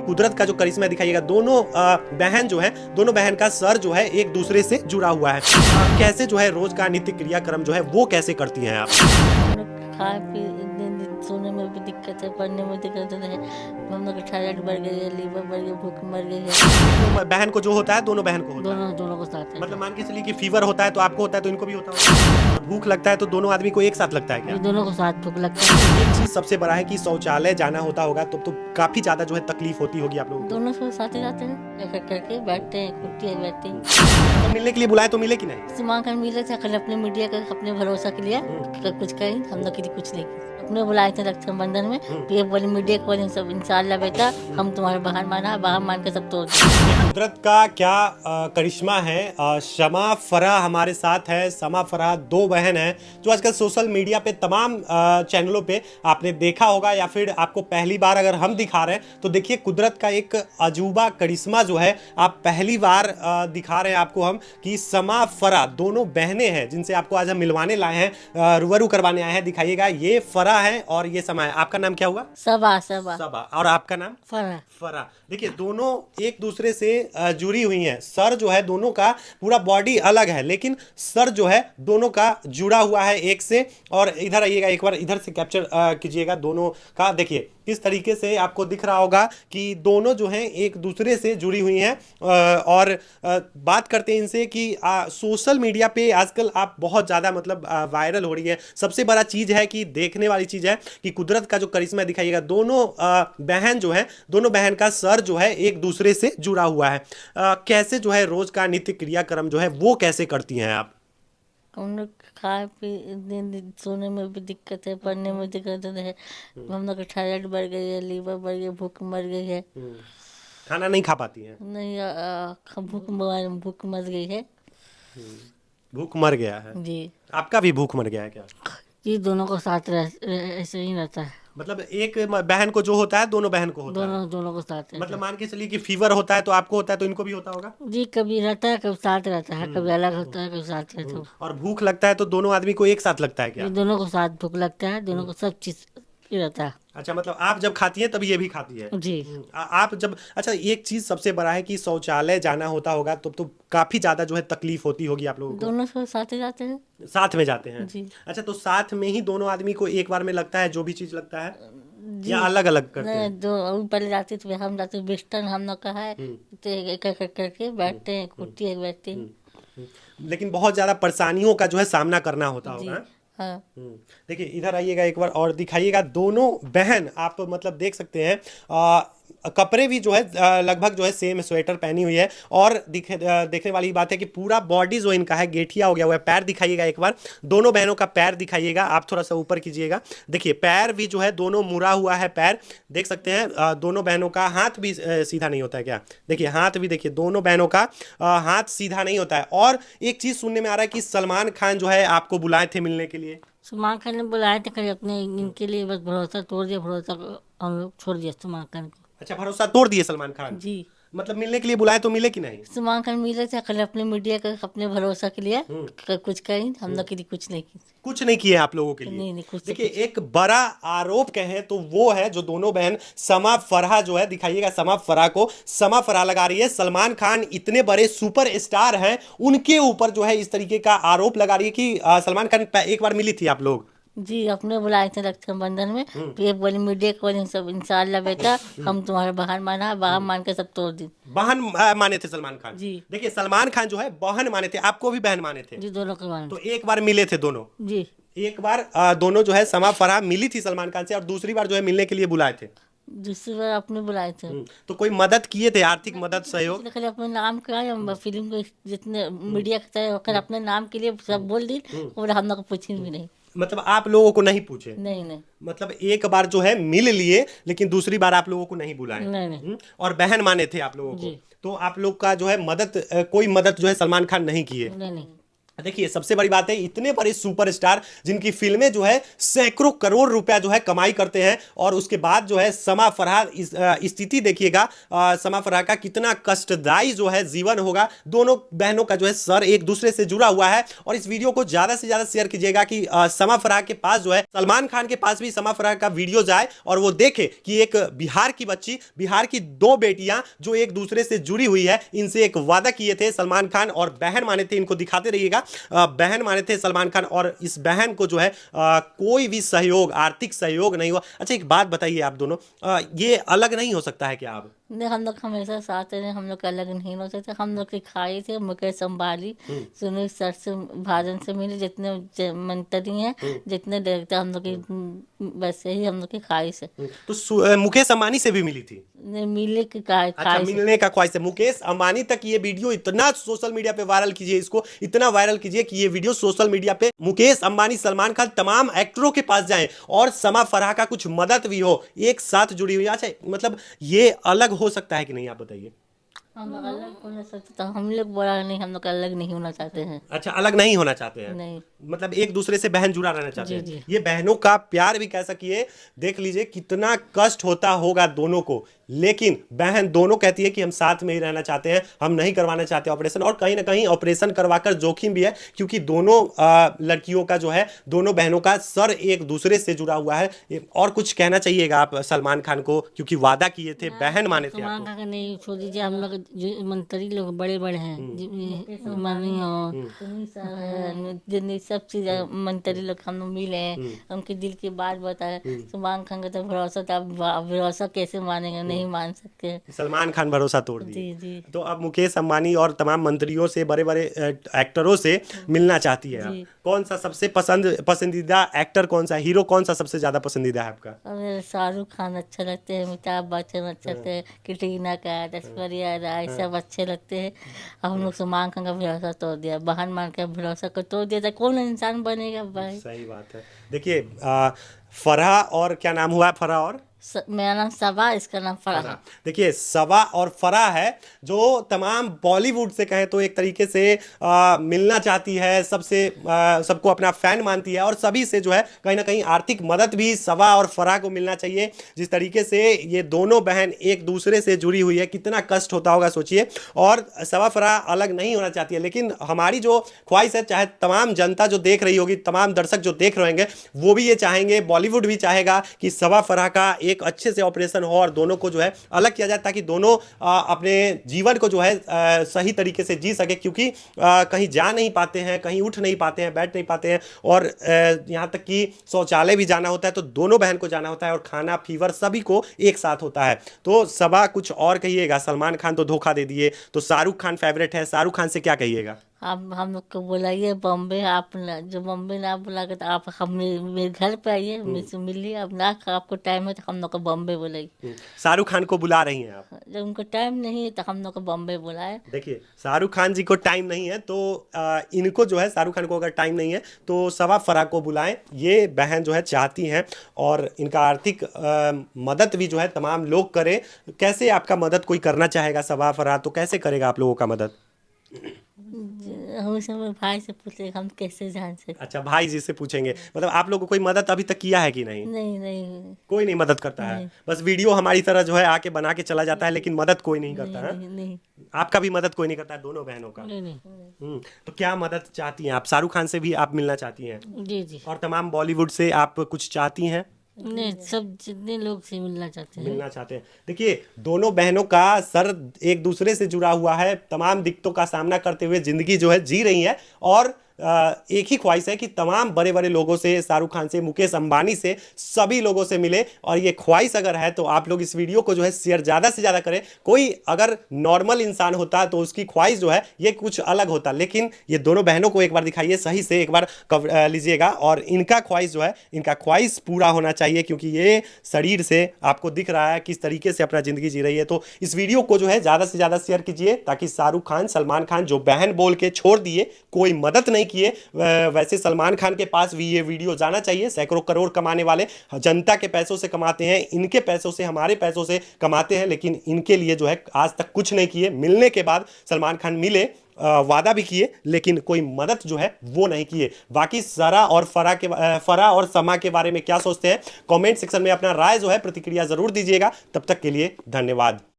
कुदरत का जो करिश्मा दिखाइएगा। दोनों बहन जो है, दोनों बहन का सर जो है एक दूसरे से जुड़ा हुआ है। कैसे जो है रोज का नित्य क्रियाक्रम जो है वो कैसे करती हैं आप? खाए पी सोने में भी दिक्कत है, पढ़ने में दिक्कत है, हम लोग की थायराइड बढ़ गई है, लीवर बढ़ गई, भूख मर गई है। तो बहन को जो होता है दोनों बहन को होता है? दोनों को साथ है। मतलब मान के चलिए कि फीवर होता है तो आपको होता है तो इनको भी होता है, और भूख लगता है तो दोनों आदमी को एक साथ लगता है क्या? ये दोनों को साथ भूख लगता है। एक चीज सबसे बड़ा है कि शौचालय जाना होता होगा तो काफी ज्यादा जो है तकलीफ होती होगी आप लोगों को। दोनों को साथ ही जाते हैं, एक एक करके बैठते हैं, कुर्ती है बैठते हैं। तो मिलने के लिए बुलाए तो मिले कि नहीं? सीमांकन मिले थे कल अपने मीडिया का अपने भरोसा के लिए कुछ कहीं हम लोग के लिए कुछ नहीं किया। अपने बुलाए थे रक्षाबंधन में, ये बोले मीडिया को बोले सब इंशाल्लाह बेटा हम तुम्हारे बहन माना, बहन मान के सब तोड़ दिए। कुदरत का क्या करिश्मा है। शमा फराह हमारे साथ है। शमा फराह दो बहन हैं जो आजकल सोशल मीडिया पे तमाम चैनलों पे आपने देखा होगा, या फिर आपको पहली बार अगर हम दिखा रहे हैं तो देखिए कुदरत का एक अजूबा करिश्मा जो है आप पहली बार दिखा रहे हैं आपको हम कि शमा फराह दोनों बहनें हैं जिनसे आपको आज हम मिलवाने लाए हैं, रूबरू करवाने आए हैं। दिखाइएगा, ये फराह है और ये शमा है। आपका नाम क्या हुआ? सबा सबा सबा। और आपका नाम? फरा। फरा। देखिए दोनों एक दूसरे से जुड़ी हुई हैं। सर जो है दोनों का, पूरा बॉडी अलग है लेकिन सर जो है दोनों का जुड़ा हुआ है एक से। और इधर आइएगा, एक बार इधर से कैप्चर कीजिएगा दोनों का। देखिए किस तरीके से आपको दिख रहा होगा कि दोनों जो हैं एक दूसरे से जुड़ी हुई हैं। और बात करते हैं इनसे कि सोशल मीडिया पे आजकल आप बहुत ज़्यादा मतलब वायरल हो रही है। सबसे बड़ा चीज़ है कि देखने वाली चीज़ है कि कुदरत का जो करिश्मा दिखाइएगा। दोनों बहन जो है, दोनों बहन का सर जो है एक दूसरे से जुड़ा हुआ है। कैसे जो है रोज का नित्य क्रियाक्रम जो है वो कैसे करती हैं आप? हम लोग खाए पी सोने में भी दिक्कत है, पढ़ने में दिक्कत है, हम लोग की थायराइड बढ़ गई है, लीवर बढ़ गई, भूख मर गई है। खाना नहीं खा पाती हैं? नहीं भूख मर गई है भूख मर गया है जी। आपका भी? भूख मर गया है क्या? ये दोनों को साथ ऐसे ही रहता है। मतलब एक बहन को जो होता है दोनों बहन को होता है? दोनों को साथ रहता मतलब मान के चलिए कि फीवर होता है तो आपको होता है तो इनको भी होता होगा? है। जी कभी रहता है, कभी साथ रहता है, कभी अलग होता है, कभी साथ रहता है। और भूख लगता है तो दोनों आदमी को एक साथ लगता है क्या? ये दोनों को साथ भूख लगता है, दोनों को सब चीज रहता है। अच्छा, मतलब आप जब खाती हैं तभी ये भी खाती है? जी। आप जब, अच्छा एक चीज सबसे बड़ा है कि शौचालय जाना होता होगा तो काफी ज्यादा जो है तकलीफ होती होगी आप लोगों को। दोनों को साथ ही जाते हैं। साथ में जाते हैं? जी। अच्छा, तो साथ में ही दोनों आदमी को एक बार में लगता है जो भी चीज लगता है, जी। या अलग अलग करते नहीं, हैं? दो पहले जाते थे, हम जाते बिस्तर हम लोग का है, तो एक एक करके बैठते हैं, कुर्ती है बैठते हैं। लेकिन बहुत ज्यादा परेशानियों का जो है सामना करना होता जी। होगा। हाँ। देखिए इधर आइएगा एक बार और दिखाइएगा। दोनों बहन आप मतलब देख सकते हैं, कपड़े भी जो है लगभग जो है सेम स्वेटर पहनी हुई है। और देखने वाली बात है कि पूरा बॉडी जो इनका है गेठिया हो गया हुआ है। पैर दिखाइएगा एक बार, दोनों बहनों का पैर दिखाइएगा। आप थोड़ा सा ऊपर कीजिएगा। देखिए पैर भी जो है दोनों मुड़ा हुआ है पैर, देख सकते हैं। दोनों बहनों का हाथ भी सीधा नहीं होता है क्या? देखिए हाथ भी, देखिए दोनों बहनों का हाथ सीधा नहीं होता है। और एक चीज़ सुनने में आ रहा है कि सलमान खान जो है आपको बुलाए थे मिलने के लिए। सलमान खान ने बुलाए थे, कल अपने इनके लिए बस भरोसा तोड़ दिया, भरोसा हम लोग छोड़ दिया सलमान खान को। अच्छा, भरोसा तोड़ दिए सलमान खान? जी। मतलब मिलने के लिए बुलाए तो मिले कि नहीं? सलमान खान मिले थे कल अपने मीडिया का अपने भरोसा के लिए कुछ कहीं हम लोग के लिए कुछ नहीं किया। कुछ नहीं किए आप लोगों के लिए? नहीं कुछ देखिए एक बड़ा आरोप कहें तो वो है जो दोनों बहन शमा फराह जो है, दिखाइएगा शमा फराह को। शमा फराह लगा रही है सलमान खान इतने बड़े सुपर स्टार हैं उनके ऊपर जो है इस तरीके का आरोप लगा रही है कि सलमान खान एक बार मिली थी आप लोग? जी अपने बुलाए थे रक्षाबंधन में, ये बोले मीडिया को बोले सब इंशाल्लाह बेटा हम तुम्हारे बहन माना, बहन मान के सब तोड़ दी। बहन माने थे सलमान खान? जी। देखिए सलमान खान जो है बहन माने थे, आपको भी बहन माने थे? जी दोनों को माने। तो एक बार मिले थे दोनों? जी। एक बार दोनों जो है शमा फराह मिली थी सलमान खान से, और दूसरी बार जो है मिलने के लिए बुलाए थे। दूसरी बार अपने बुलाए थे। तो कोई मदद किए थे, आर्थिक मदद, सहयोग? खाली अपने नाम का या फिल्म को जितने मीडिया का अपने नाम के लिए सब बोल दी, और हम लोग को पूछे भी नहीं। मतलब आप लोगों को नहीं पूछे? नहीं। मतलब एक बार जो है मिल लिए लेकिन दूसरी बार आप लोगों को नहीं बुलाए? नहीं। और बहन माने थे आप लोगों को, तो आप लोग का जो है मदद, कोई मदद जो है सलमान खान नहीं किए? नहीं। देखिए सबसे बड़ी बात है, इतने बड़े सुपरस्टार जिनकी फिल्में जो है सैकड़ों करोड़ रुपया जो है कमाई करते हैं, और उसके बाद जो है समा फरहाद स्थिति देखिएगा, समा फरहाद का कितना कष्टदायी जो है जीवन होगा। दोनों बहनों का जो है सर एक दूसरे से जुड़ा हुआ है। और इस वीडियो को ज्यादा से ज्यादा शेयर कीजिएगा कि समा फरहाद के पास जो है, सलमान खान के पास भी समा फरहाद का वीडियो जाए और वो देखे कि एक बिहार की बच्ची, बिहार की दो बेटियां जो एक दूसरे से जुड़ी हुई है, इनसे एक वादा किए थे सलमान खान और बहन माने थे। इनको दिखाते रहिएगा, बहन माने थे सलमान खान, और इस बहन को जो है कोई भी सहयोग, आर्थिक सहयोग नहीं हुआ। अच्छा एक बात बताइए आप दोनों, ये अलग नहीं हो सकता है क्या आप? नहीं, हम लोग हमेशा साथ रहे, हम लोग अलग नहीं हो सकते। हम लोग की खाई थे मुकेश अम्बानी, सुनील सर से, भाजन से मिले, जितने मंत्री हैं, जितने देवता, हम लोग की वैसे ही हम लोग की खाई से। तो मुकेश अंबानी से भी मिली थी? नहीं, मिले की खाई अच्छा, से। मिलने का ख्वाहिश है। मुकेश अंबानी तक ये वीडियो इतना सोशल मीडिया पे वायरल कीजिए, इसको इतना वायरल कीजिए कि ये वीडियो सोशल मीडिया पे मुकेश अंबानी, सलमान खान, तमाम एक्टरों के पास जाए और समा फरहाद का कुछ मदद भी हो, एक साथ जुड़ी हुई। अच्छा मतलब ये अलग हो सकता है कि नहीं, आप बताइए। हम लोग अलग होना सकते, तो हम लोग बोला नहीं, हम लोग अलग नहीं होना चाहते हैं। अच्छा, अलग नहीं होना चाहते हैं? नहीं, मतलब एक दूसरे से बहन जुड़ा रहना चाहते जी, हैं। जी। ये बहनों का प्यार भी कैसा किए, देख लीजिए कितना कष्ट होता होगा दोनों को, लेकिन बहन दोनों कहती है कि हम साथ में ही रहना चाहते हैं, हम नहीं करवाना चाहते ऑपरेशन। और कहीं ना कहीं ऑपरेशन करवाकर जोखिम भी है, क्योंकि दोनों लड़कियों का जो है, दोनों बहनों का सर एक दूसरे से जुड़ा हुआ है। और कुछ कहना चाहिएगा आप सलमान खान को, क्योंकि वादा किए थे, बहन माने थे सलमान आपको? खान का नहीं, छोड़ दीजिए। हम लोग जो मंत्री लोग बड़े बड़े हैं, मनी हो, सुनील सर है, जितनी सब चीज मंत्री लोग हम लोग मिले हैं, उनके दिल की बात बताए। सलमान खान का तो भरोसा था, अब भरोसा कैसे मानेंगे, नहीं मान सकते। सलमान खान भरोसा तोड़ दिए। जी, जी। तो अब मुकेश अंबानी और तमाम मंत्रियों से, बड़े बड़े एक्टरों से मिलना चाहती है आप। जी। कौन सा सबसे पसंदीदा एक्टर कौन सा, हीरो कौन सा सबसे ज्यादा पसंदीदा है आपका? हमें शाहरुख खान अच्छे लगते हैं, अमिताभ बच्चन अच्छे लगते हैं, कैटरीना कैफ, ऐश्वर्या राय, सब अच्छे लगते हैं। अब हम लोग सलमान खान का भरोसा तोड़ दिया, बहन मान के भरोसा को तोड़ दिया, तो कौन इंसान बनेगा भाई? सही बात है। देखिए फरहा, और क्या नाम हुआ फरहा और मेरा नाम सबा, इसका नाम फराह। देखिए सबा और फराह है, जो तमाम बॉलीवुड से कहें तो एक तरीके से मिलना चाहती है, सबसे सबको अपना फैन मानती है, और सभी से जो है कहीं ना कहीं आर्थिक मदद भी सबा और फराह को मिलना चाहिए। जिस तरीके से ये दोनों बहन एक दूसरे से जुड़ी हुई है, कितना कष्ट होता होगा सोचिए। और सबा फराह अलग नहीं होना चाहती है, लेकिन हमारी जो ख्वाहिश है, चाहे तमाम जनता जो देख रही होगी, तमाम दर्शक जो देख रहे होंगे, वो भी ये चाहेंगे, बॉलीवुड भी चाहेगा कि सबा फराह का एक अच्छे से ऑपरेशन हो और दोनों को जो है अलग किया जाए, ताकि दोनों अपने जीवन को जो है सही तरीके से जी सके। क्योंकि कहीं जा नहीं पाते हैं, कहीं उठ नहीं पाते हैं, बैठ नहीं पाते हैं, और यहाँ तक कि शौचालय भी जाना होता है तो दोनों बहन को जाना होता है, और खाना फीवर सभी को एक साथ होता है। तो सबा कुछ और कहिएगा। सलमान खान तो धोखा दे दिए, तो शाहरुख खान फेवरेट है, शाहरुख खान से क्या कहिएगा? आप हम लोग को बुलाइए बॉम्बे, आप जो बॉम्बे ना बुला के, तो आप हम मेरे घर पे आइए, मुझसे मिलिए। अब ना आपको टाइम है तो हम लोग को बॉम्बे बुलाइए। शाहरुख खान को बुला रही हैं आप? जब उनको टाइम नहीं है तो हम लोग को बॉम्बे बुलाए। देखिए शाहरुख खान जी को टाइम नहीं है, तो इनको जो है, शाहरुख खान को अगर टाइम नहीं है तो सबा फराह को बुलाएं, ये बहन जो है चाहती हैं, और इनका आर्थिक मदद भी जो है तमाम लोग करें। कैसे आपका मदद कोई करना चाहेगा सबा फराह, तो कैसे करेगा आप लोगों का मदद? हम सब भाई से पूछे, हम कैसे जान सकते? अच्छा, भाई जी से पूछेंगे। मतलब आप लोगों को कोई मदद अभी तक किया है कि नहीं? नहीं, नहीं, कोई नहीं मदद करता है, नहीं। बस वीडियो हमारी तरह जो है आके बना के चला जाता है, लेकिन मदद कोई नहीं नहीं, करता है। नहीं, नहीं, आपका भी मदद कोई नहीं करता है, दोनों बहनों का? नहीं, नहीं। तो क्या मदद चाहती हैं आप? शाहरुख खान से भी आप मिलना चाहती हैं, जी, जी। और तमाम बॉलीवुड से आप कुछ चाहती हैं? नहीं, सब जितने लोग से मिलना चाहते हैं। मिलना चाहते हैं। देखिए दोनों बहनों का सर एक दूसरे से जुड़ा हुआ है, तमाम दिक्कतों का सामना करते हुए जिंदगी जो है जी रही है, और एक ही ख्वाहिश है कि तमाम बड़े बड़े लोगों से, शाहरुख खान से, मुकेश अंबानी से, सभी लोगों से मिले। और ये ख्वाहिश अगर है तो आप लोग इस वीडियो को जो है शेयर ज़्यादा से ज़्यादा करें। कोई अगर नॉर्मल इंसान होता तो उसकी ख्वाहिश जो है ये कुछ अलग होता, लेकिन ये दोनों बहनों को एक बार दिखाइए, सही से एक बार लीजिएगा, और इनका ख्वाहिश जो है, इनका ख्वाहिश पूरा होना चाहिए, क्योंकि ये शरीर से आपको दिख रहा है किस तरीके से अपना ज़िंदगी जी रही है। तो इस वीडियो को जो है ज़्यादा से ज़्यादा शेयर कीजिए, ताकि शाहरुख खान, सलमान खान जो बहन बोल के छोड़ दिए, कोई मदद नहीं नहीं किए। वैसे सलमान खान के पास भी ये वीडियो जाना चाहिए। सैकड़ों करोड़ कमाने वाले जनता के पैसों से कमाते हैं, इनके पैसों से, हमारे पैसों से कमाते हैं, लेकिन इनके लिए जो है आज तक कुछ नहीं किए। मिलने के बाद सलमान खान मिले, वादा भी किए, लेकिन कोई मदद जो है वो नहीं किए। बाकी सरा और फरा और समा के बारे में क्या सोचते हैं, कमेंट सेक्शन में अपना राय जो है प्रतिक्रिया जरूर दीजिएगा। तब तक के लिए धन्यवाद।